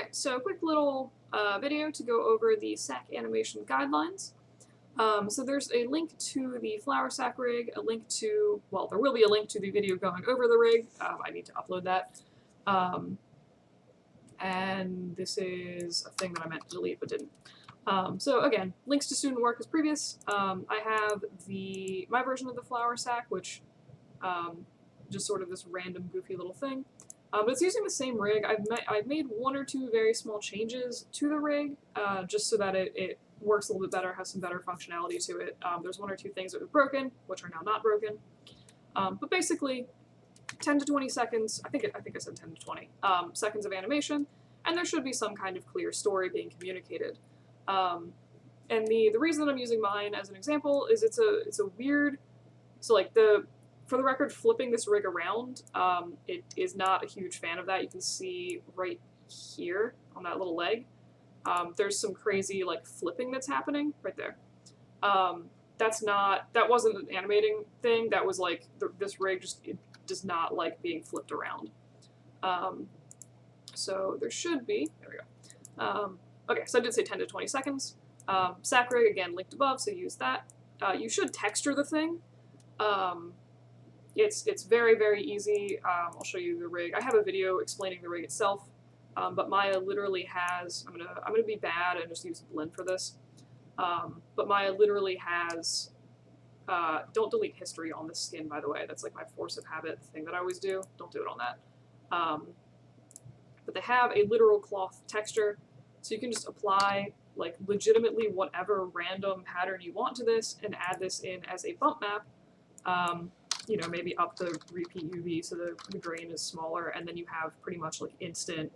Alright, so quick little video to go over the sack animation guidelines. So there's a link to the flour sack rig, a link to, well, there will be a link to the video going over the rig. I need to upload that. And this is a thing that I meant to delete but didn't. So again, links to student work as previous. I have my version of the flour sack, which just sort of this random goofy little thing. But it's using the same rig. I've made one or two very small changes to the rig, just so that it works a little bit better, has some better functionality to it. There's one or two things that were broken, which are now not broken. But basically, 10 to 20 seconds, I think I said 10 to 20 seconds of animation, and there should be some kind of clear story being communicated. And the reason that I'm using mine as an example is it's a weird, so like for the record, flipping this rig around, it is not a huge fan of that. You can see right here on that little leg, there's some crazy like flipping that's happening right there. That wasn't an animating thing. That was like this rig it does not like being flipped around. So there should be, there we go. Okay, so I did say 10 to 20 seconds. Sack rig, again, linked above, so use that. You should texture the thing. It's very, very easy. I'll show you the rig. I have a video explaining the rig itself, but Maya literally has, I'm gonna be bad and just use Blend for this. But Maya literally has, don't delete history on the skin, by the way. That's like my force of habit thing that I always do. Don't do it on that. But they have a literal cloth texture, so you can just apply like legitimately whatever random pattern you want to this and add this in as a bump map. You know, maybe up the repeat UV so the grain is smaller, and then you have pretty much like instant,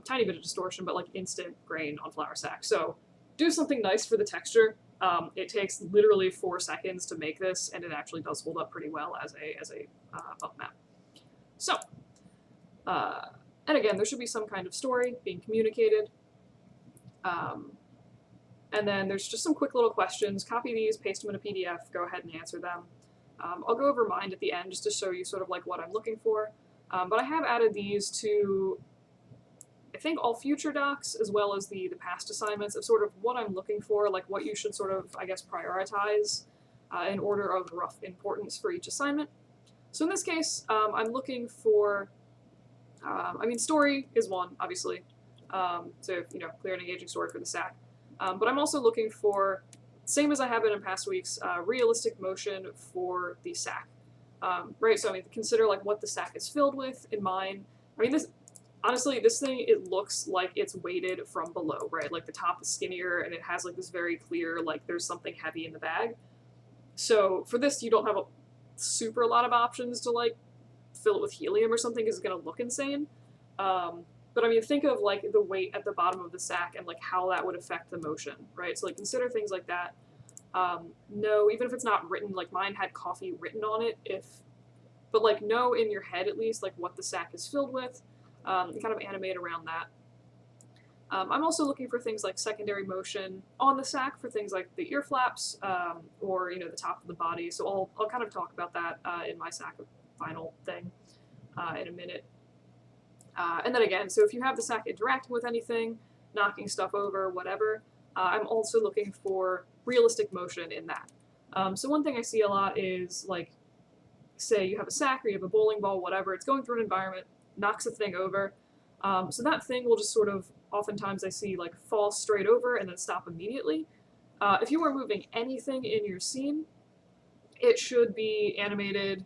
tiny bit of distortion, but like instant grain on flour sack. So do something nice for the texture. It takes literally 4 seconds to make this, and it actually does hold up pretty well as a bump map. So, and again, there should be some kind of story being communicated. And then there's just some quick little questions. Copy these, paste them in a PDF, go ahead and answer them. I'll go over mine at the end just to show you sort of like what I'm looking for. But I have added these to, I think, all future docs as well as the past assignments of sort of what I'm looking for, like what you should sort of, I guess, prioritize in order of rough importance for each assignment. So in this case, I'm looking for, I mean, story is one, obviously. So, you know, clear and engaging story for the sack. But I'm also looking for, same as I have been in past weeks, realistic motion for the sack. Right, so I mean, consider like what the sack is filled with in mine. I mean, honestly, this thing, it looks like it's weighted from below, right? Like the top is skinnier and it has like this very clear, like there's something heavy in the bag. So for this, you don't have a super lot of options to like fill it with helium or something because it's gonna look insane. But I mean, think of like the weight at the bottom of the sack and like how that would affect the motion, right? So like consider things like that. No, even if it's not written, like mine had coffee written on it, but like know in your head at least like what the sack is filled with, and kind of animate around that. I'm also looking for things like secondary motion on the sack for things like the ear flaps, or you know, the top of the body. So I'll kind of talk about that in my sack final thing in a minute. And then again, so if you have the sack interacting with anything, knocking stuff over, whatever, I'm also looking for realistic motion in that. So one thing I see a lot is like, say you have a sack or you have a bowling ball, whatever, it's going through an environment, knocks a thing over. So that thing will just sort of, oftentimes I see like fall straight over and then stop immediately. If you are moving anything in your scene, it should be animated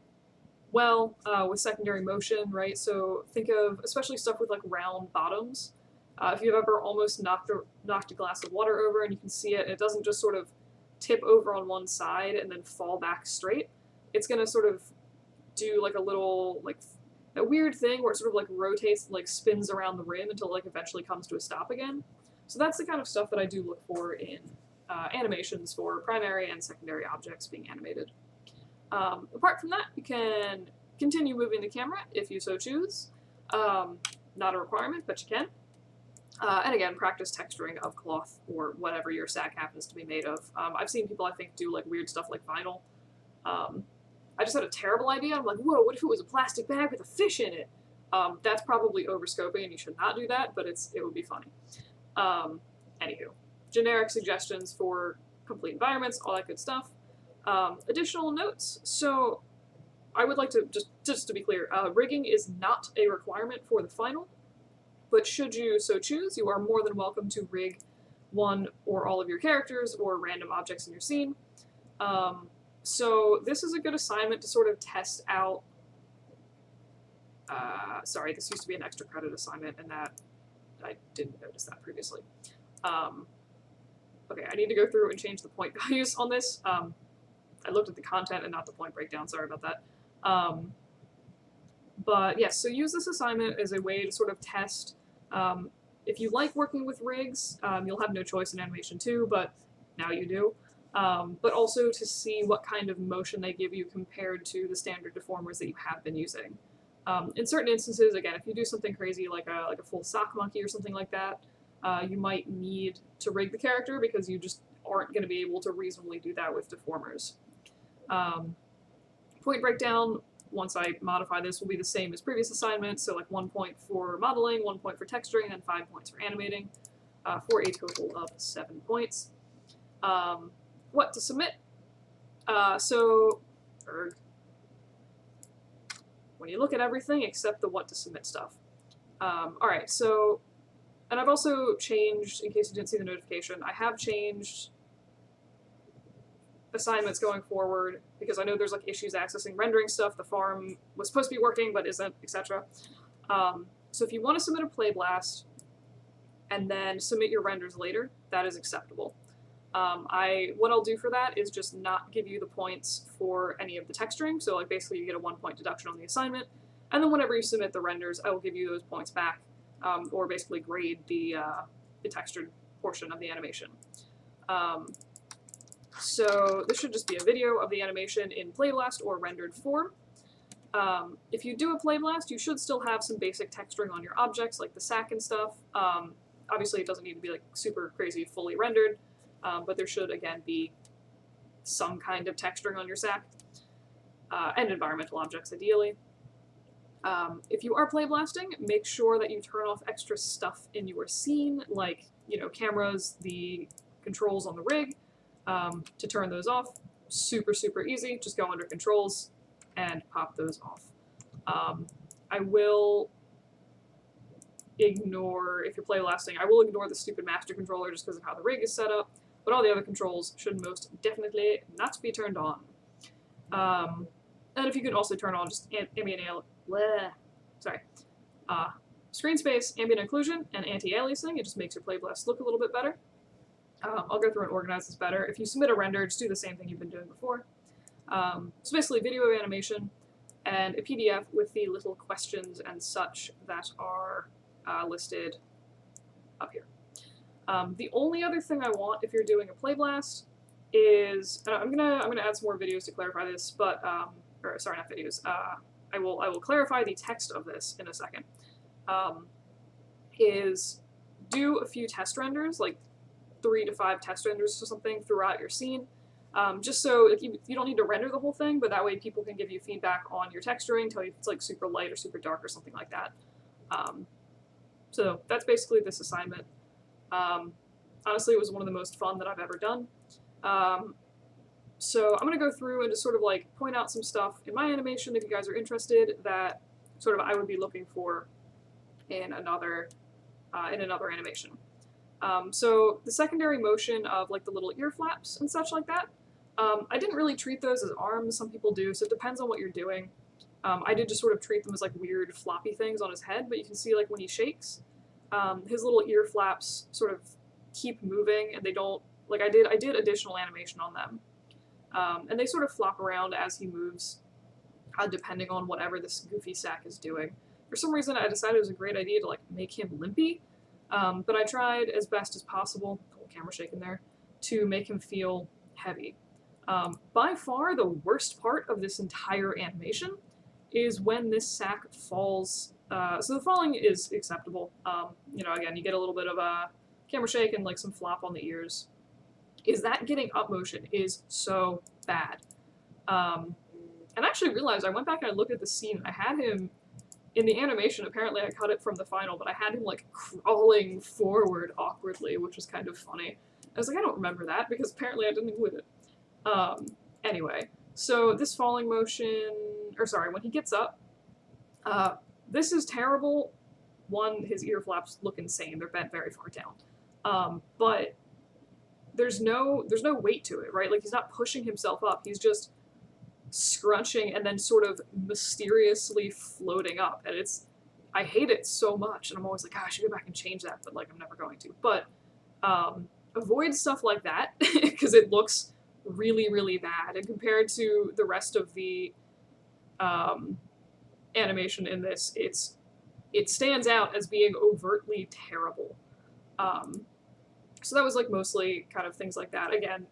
well, with secondary motion, right? So think of, especially stuff with like round bottoms. If you've ever almost knocked a glass of water over and you can see it, and it doesn't just sort of tip over on one side and then fall back straight, it's gonna sort of do like a little, like, a weird thing where it sort of like rotates, like spins around the rim until it like eventually comes to a stop again. So that's the kind of stuff that I do look for in animations for primary and secondary objects being animated. Apart from that, you can continue moving the camera if you so choose. Not a requirement, but you can. And again, practice texturing of cloth or whatever your sack happens to be made of. I've seen people, I think, do like weird stuff like vinyl. I just had a terrible idea. I'm like, whoa, what if it was a plastic bag with a fish in it? That's probably overscoping and you should not do that, but it would be funny. Anywho, generic suggestions for complete environments, all that good stuff. Additional notes. So I would like to, just to be clear, rigging is not a requirement for the final, but should you so choose, you are more than welcome to rig one or all of your characters or random objects in your scene. So this is a good assignment to sort of test out. Sorry, this used to be an extra credit assignment, and that I didn't notice that previously. Okay, I need to go through and change the point values on this. I looked at the content and not the point breakdown, sorry about that. But yes, so use this assignment as a way to sort of test. If you like working with rigs, you'll have no choice in Animation 2, but now you do. But also to see what kind of motion they give you compared to the standard deformers that you have been using. In certain instances, again, if you do something crazy like a full sock monkey or something like that, you might need to rig the character because you just aren't going to be able to reasonably do that with deformers. Point breakdown, once I modify this, will be the same as previous assignments, so like 1 point for modeling, 1 point for texturing, and 5 points for animating, for a total of 7 points. What to submit? When you look at everything except the what to submit stuff. Alright, so, and I've also changed, in case you didn't see the notification, I have changed assignments going forward because I know there's like issues accessing rendering stuff. The farm was supposed to be working but isn't, etc. So if you want to submit a play blast and then submit your renders later, that is acceptable. What I'll do for that is just not give you the points for any of the texturing, so like basically you get a 1 point deduction on the assignment, and then whenever you submit the renders, I will give you those points back, or basically grade the textured portion of the animation. So this should just be a video of the animation in Playblast or rendered form. If you do a Playblast, you should still have some basic texturing on your objects, like the sack and stuff. Obviously it doesn't need to be like super crazy fully rendered, but there should, again, be some kind of texturing on your sack, and environmental objects, ideally. If you are playblasting, make sure that you turn off extra stuff in your scene, like, you know, cameras, the controls on the rig. To turn those off, super, super easy. Just go under controls and pop those off. I will ignore, if you're playblasting, I will ignore the stupid master controller just because of how the rig is set up, but all the other controls should most definitely not be turned on. And if you could also turn on just screen space, ambient occlusion, and anti-aliasing, it just makes your playblast look a little bit better. I'll go through and organize this better. If you submit a render, just do the same thing you've been doing before. So basically video animation and a PDF with the little questions and such that are listed up here. The only other thing I want if you're doing a playblast is, I'm gonna add some more videos to clarify this, but or sorry, not videos. I will clarify the text of this in a second. Is do a few test renders, like 3 to 5 test renders or something throughout your scene, just so like, you don't need to render the whole thing, but that way people can give you feedback on your texturing, tell you if it's like super light or super dark or something like that. So that's basically this assignment. Honestly, it was one of the most fun that I've ever done. So I'm going to go through and just sort of like point out some stuff in my animation if you guys are interested that sort of I would be looking for in another animation. So the secondary motion of like the little ear flaps and such like that, I didn't really treat those as arms. Some people do, so it depends on what you're doing. I did just sort of treat them as like weird floppy things on his head, but you can see like when he shakes, his little ear flaps sort of keep moving, and they don't, like I did additional animation on them. And they sort of flop around as he moves, depending on whatever this goofy sack is doing. For some reason, I decided it was a great idea to like make him limpy, but I tried as best as possible, whole camera shaking there, to make him feel heavy. By far, the worst part of this entire animation is when this sack falls. So the falling is acceptable. You know, again, you get a little bit of a camera shake and like some flop on the ears. Is that getting up motion is so bad. And I actually realized, I went back and I looked at the scene, I had him in the animation, apparently I cut it from the final, but I had him like crawling forward awkwardly, which was kind of funny. I was like, I don't remember that because apparently I didn't include it. Anyway, so this falling motion, or sorry, when he gets up, this is terrible. One, his ear flaps look insane. They're bent very far down. But there's no weight to it, right? Like, he's not pushing himself up. He's just scrunching and then sort of mysteriously floating up. And I hate it so much. And I'm always like, I should go back and change that, but like, I'm never going to. But avoid stuff like that because it looks really, really bad. And compared to the rest of the animation in this, it stands out as being overtly terrible. So that was like mostly kind of things like that. Again,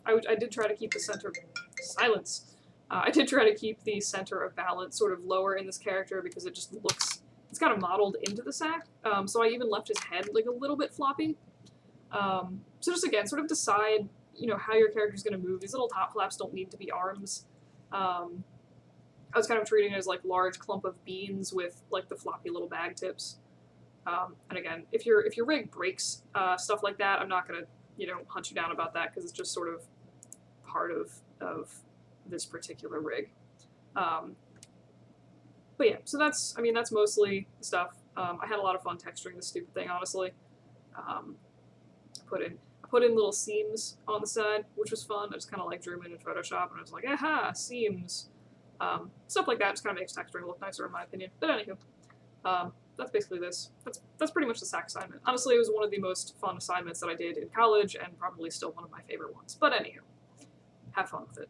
I did try to keep the center silence. I did try to keep the center of balance sort of lower in this character because it just looks, it's kind of modeled into the sack. So I even left his head like a little bit floppy. So just again, sort of decide, you know, how your character's going to move. These little top flaps don't need to be arms. I was kind of treating it as like large clump of beans with like the floppy little bag tips. And again, if your rig breaks stuff like that, I'm not gonna, you know, hunt you down about that because it's just sort of part of this particular rig. But yeah, so that's mostly the stuff. I had a lot of fun texturing this stupid thing, honestly. I put in little seams on the side, which was fun. I just kind of like drew them in Photoshop, and I was like, aha, seams. Stuff like that just kind of makes texturing look nicer in my opinion. But anywho, that's basically this. That's pretty much the sack assignment. Honestly, it was one of the most fun assignments that I did in college, and probably still one of my favorite ones. But anywho, have fun with it.